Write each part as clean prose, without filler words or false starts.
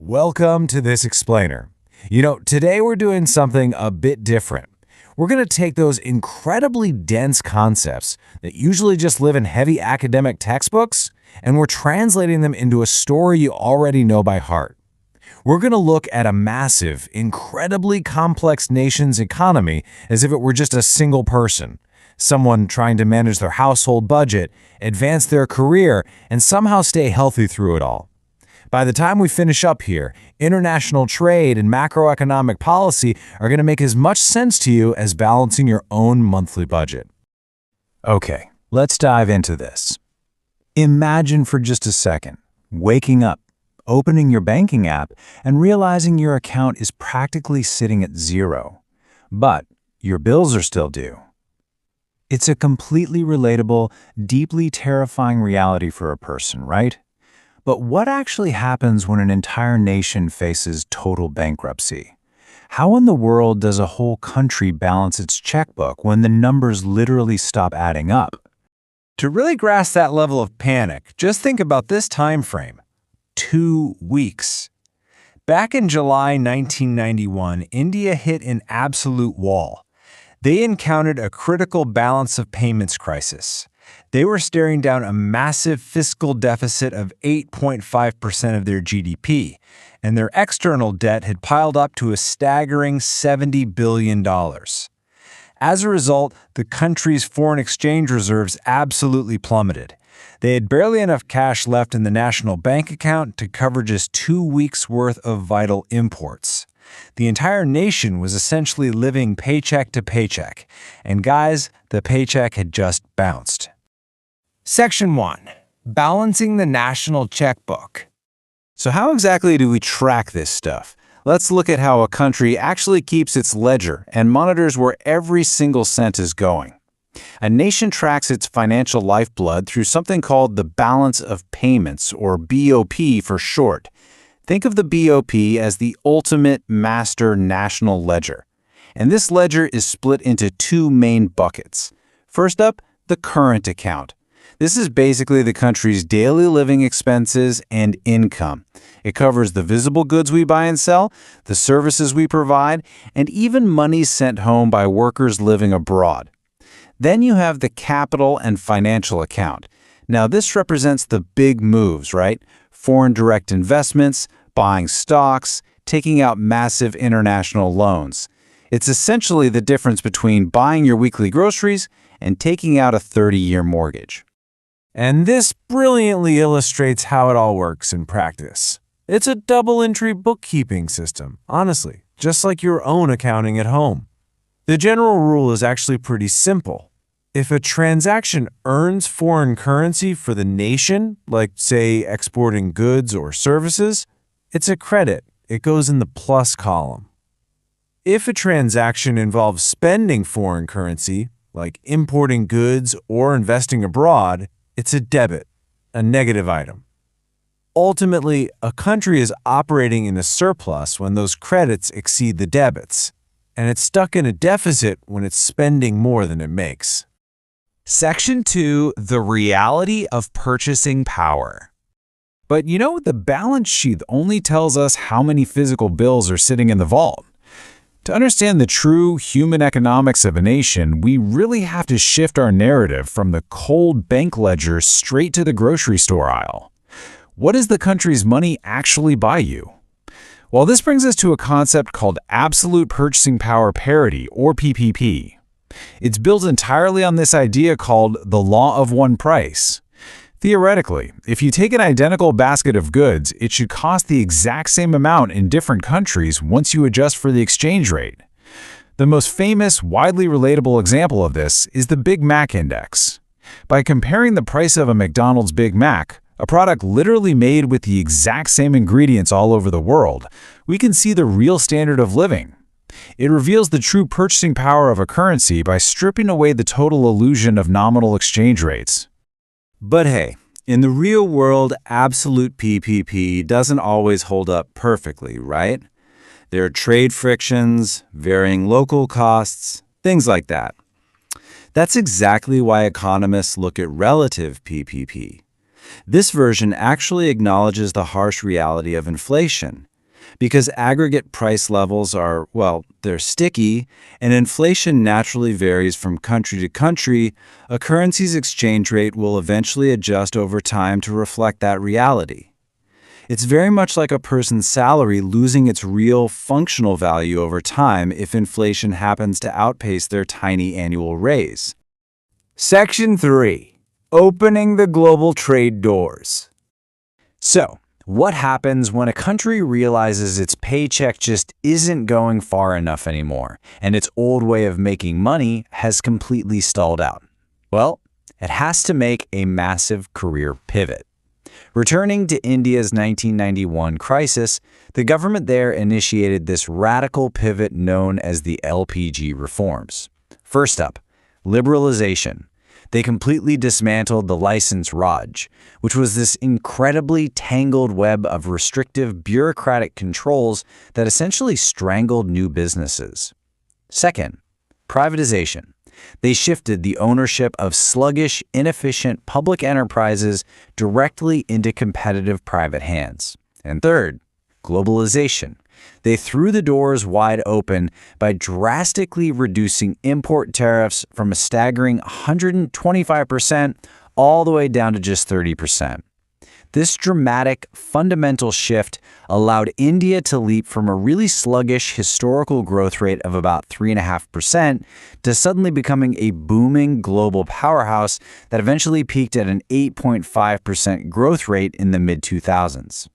Welcome to this explainer. Today we're doing something a bit different. We're going to take those incredibly dense concepts that usually just live in heavy academic textbooks, and we're translating them into a story you already know by heart. We're going to look at a massive, incredibly complex nation's economy as if it were just a single person, someone trying to manage their household budget, advance their career, and somehow stay healthy through it all. By the time we finish up here, international trade and macroeconomic policy are going to make as much sense to you as balancing your own monthly budget. Okay, let's dive into this. Imagine for just a second, waking up, opening your banking app, and realizing your account is practically sitting at zero. But your bills are still due. It's a completely relatable, deeply terrifying reality for a person, right? But what actually happens when an entire nation faces total bankruptcy? How in the world does a whole country balance its checkbook when the numbers literally stop adding up? To really grasp that level of panic, just think about this time frame: 2 weeks. Back in July 1991, India hit an absolute wall. They encountered a critical balance of payments crisis. They were staring down a massive fiscal deficit of 8.5% of their GDP, and their external debt had piled up to a staggering $70 billion. As a result, the country's foreign exchange reserves absolutely plummeted. They had barely enough cash left in the national bank account to cover just 2 weeks' worth of vital imports. The entire nation was essentially living paycheck to paycheck, and guys, the paycheck had just bounced. Section 1. Balancing the national checkbook. So how exactly do we track this stuff? Let's look at how a country actually keeps its ledger and monitors where every single cent is going. A nation tracks its financial lifeblood through something called the balance of payments, or BOP for short. Think of the BOP as the ultimate master national ledger. And this ledger is split into two main buckets. First up, the current account. This is basically the country's daily living expenses and income. It covers the visible goods we buy and sell, the services we provide, and even money sent home by workers living abroad. Then you have the capital and financial account. Now this represents the big moves, right? Foreign direct investments, buying stocks, taking out massive international loans. It's essentially the difference between buying your weekly groceries and taking out a 30-year mortgage. And this brilliantly illustrates how it all works in practice. It's a double-entry bookkeeping system, honestly, just like your own accounting at home. The general rule is actually pretty simple. If a transaction earns foreign currency for the nation, like, say, exporting goods or services, it's a credit. It goes in the plus column. If a transaction involves spending foreign currency, like importing goods or investing abroad, it's a debit, a negative item. Ultimately, a country is operating in a surplus when those credits exceed the debits, and it's stuck in a deficit when it's spending more than it makes. Section 2, the reality of purchasing power. But the balance sheet only tells us how many physical bills are sitting in the vault. To understand the true human economics of a nation, we really have to shift our narrative from the cold bank ledger straight to the grocery store aisle. What does the country's money actually buy you? Well, this brings us to a concept called absolute purchasing power parity, or PPP. It's built entirely on this idea called the law of one price. Theoretically, if you take an identical basket of goods, it should cost the exact same amount in different countries once you adjust for the exchange rate. The most famous, widely relatable example of this is the Big Mac Index. By comparing the price of a McDonald's Big Mac, a product literally made with the exact same ingredients all over the world, we can see the real standard of living. It reveals the true purchasing power of a currency by stripping away the total illusion of nominal exchange rates. But hey, in the real world, absolute PPP doesn't always hold up perfectly, right? There are trade frictions, varying local costs, things like that. That's exactly why economists look at relative PPP. This version actually acknowledges the harsh reality of inflation. Because aggregate price levels are, well, they're sticky, and inflation naturally varies from country to country, a currency's exchange rate will eventually adjust over time to reflect that reality. It's very much like a person's salary losing its real functional value over time if inflation happens to outpace their tiny annual raise. Section 3. Opening the global trade doors. So, what happens when a country realizes its paycheck just isn't going far enough anymore, and its old way of making money has completely stalled out? Well, it has to make a massive career pivot. Returning to India's 1991 crisis, the government there initiated this radical pivot known as the LPG reforms. First up, liberalization. They completely dismantled the license Raj, which was this incredibly tangled web of restrictive bureaucratic controls that essentially strangled new businesses. Second, privatization. They shifted the ownership of sluggish, inefficient public enterprises directly into competitive private hands. And third, globalization. They threw the doors wide open by drastically reducing import tariffs from a staggering 125% all the way down to just 30%. This dramatic, fundamental shift allowed India to leap from a really sluggish historical growth rate of about 3.5% to suddenly becoming a booming global powerhouse that eventually peaked at an 8.5% growth rate in the mid-2000s.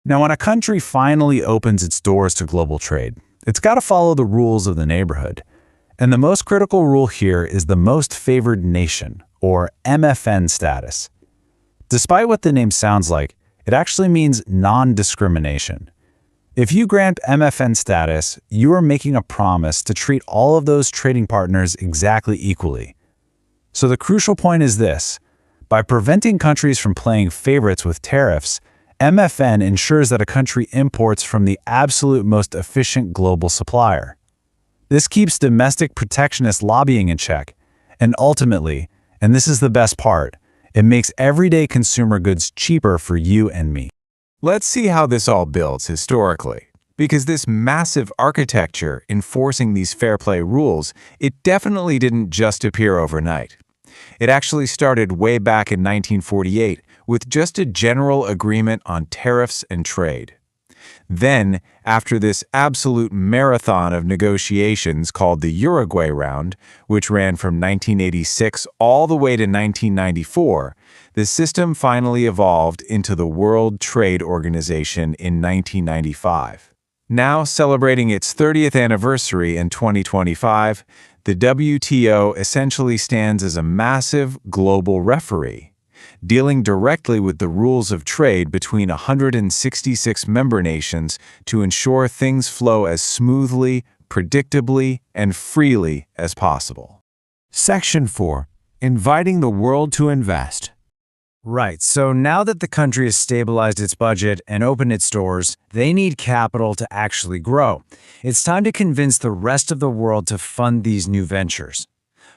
Now, when a country finally opens its doors to global trade, it's got to follow the rules of the neighborhood. And the most critical rule here is the most favored nation, or MFN status. Despite what the name sounds like, it actually means non-discrimination. If you grant MFN status, you are making a promise to treat all of those trading partners exactly equally. So the crucial point is this: by preventing countries from playing favorites with tariffs, MFN ensures that a country imports from the absolute most efficient global supplier. This keeps domestic protectionist lobbying in check, and ultimately, and this is the best part, it makes everyday consumer goods cheaper for you and me. Let's see how this all builds historically. Because this massive architecture enforcing these fair play rules, it definitely didn't just appear overnight. It actually started way back in 1948 with just a general agreement on tariffs and trade. Then, after this absolute marathon of negotiations called the Uruguay Round, which ran from 1986 all the way to 1994, the system finally evolved into the World Trade Organization in 1995. Now celebrating its 30th anniversary in 2025, the WTO essentially stands as a massive global referee, dealing directly with the rules of trade between 166 member nations to ensure things flow as smoothly, predictably, and freely as possible. Section 4. Inviting the world to invest. Right, so now that the country has stabilized its budget and opened its doors, they need capital to actually grow. It's time to convince the rest of the world to fund these new ventures.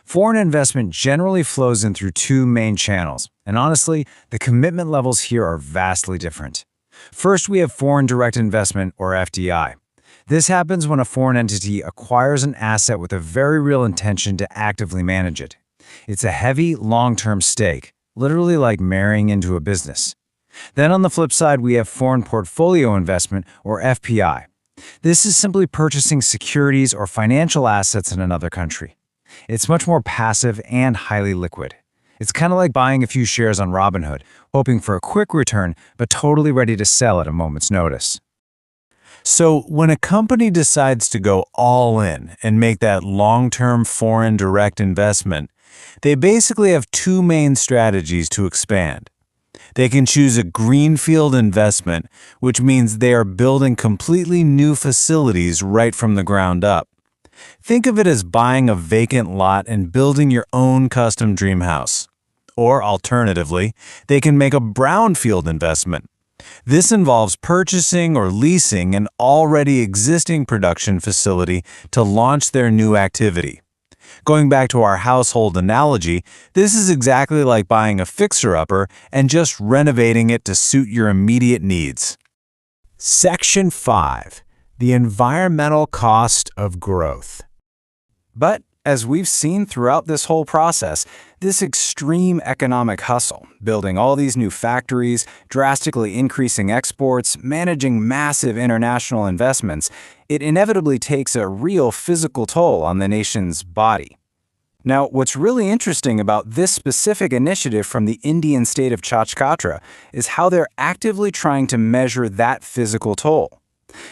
Foreign investment generally flows in through two main channels, and honestly, the commitment levels here are vastly different. First, we have foreign direct investment, or FDI. This happens when a foreign entity acquires an asset with a very real intention to actively manage it. It's a heavy, long-term stake, literally like marrying into a business. Then on the flip side, we have foreign portfolio investment, or FPI. This is simply purchasing securities or financial assets in another country. It's much more passive and highly liquid. It's kind of like buying a few shares on Robinhood, hoping for a quick return, but totally ready to sell at a moment's notice. So when a company decides to go all in and make that long-term foreign direct investment, they basically have two main strategies to expand. They can choose a greenfield investment, which means they are building completely new facilities right from the ground up. Think of it as buying a vacant lot and building your own custom dream house. Or alternatively, they can make a brownfield investment. This involves purchasing or leasing an already existing production facility to launch their new activity. Going back to our household analogy, this is exactly like buying a fixer-upper and just renovating it to suit your immediate needs. Section 5. The environmental cost of growth. But as we've seen throughout this whole process, this extreme economic hustle, building all these new factories, drastically increasing exports, managing massive international investments, it inevitably takes a real physical toll on the nation's body. Now, what's really interesting about this specific initiative from the Indian state of Chhattisgarh is how they're actively trying to measure that physical toll.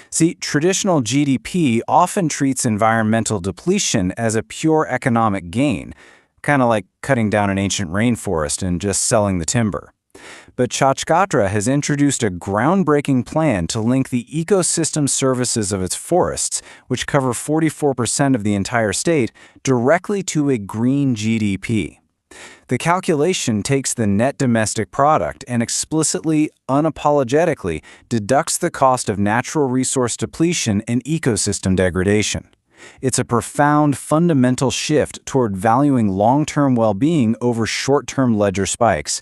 See, traditional GDP often treats environmental depletion as a pure economic gain, kind of like cutting down an ancient rainforest and just selling the timber. But Chhattisgarh has introduced a groundbreaking plan to link the ecosystem services of its forests, which cover 44% of the entire state, directly to a green GDP. The calculation takes the net domestic product and explicitly, unapologetically, deducts the cost of natural resource depletion and ecosystem degradation. It's a profound, fundamental shift toward valuing long-term well-being over short-term ledger spikes.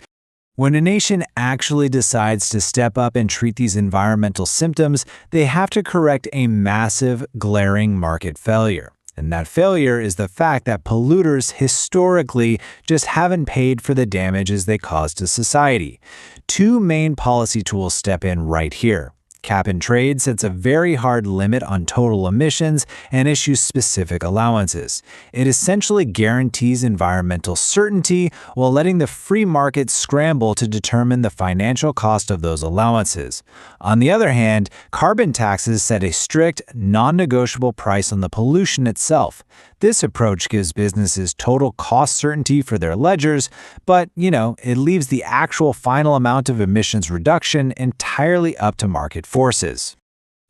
When a nation actually decides to step up and treat these environmental symptoms, they have to correct a massive, glaring market failure. And that failure is the fact that polluters historically just haven't paid for the damages they cause to society. Two main policy tools step in right here. Cap and trade sets a very hard limit on total emissions and issues specific allowances. It essentially guarantees environmental certainty while letting the free market scramble to determine the financial cost of those allowances. On the other hand, carbon taxes set a strict, non-negotiable price on the pollution itself. This approach gives businesses total cost certainty for their ledgers, but, it leaves the actual final amount of emissions reduction entirely up to market forces.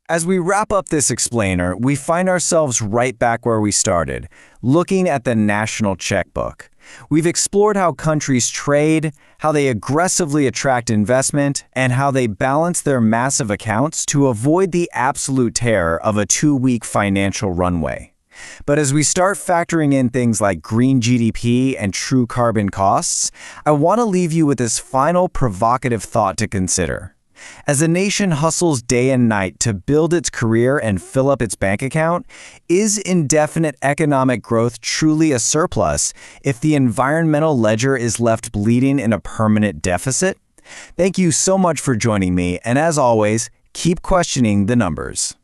As we wrap up this explainer, we find ourselves right back where we started, looking at the national checkbook. We've explored how countries trade, how they aggressively attract investment, and how they balance their massive accounts to avoid the absolute terror of a 2-week financial runway. But as we start factoring in things like green GDP and true carbon costs, I want to leave you with this final provocative thought to consider. As a nation hustles day and night to build its career and fill up its bank account, is indefinite economic growth truly a surplus if the environmental ledger is left bleeding in a permanent deficit? Thank you so much for joining me, and as always, keep questioning the numbers.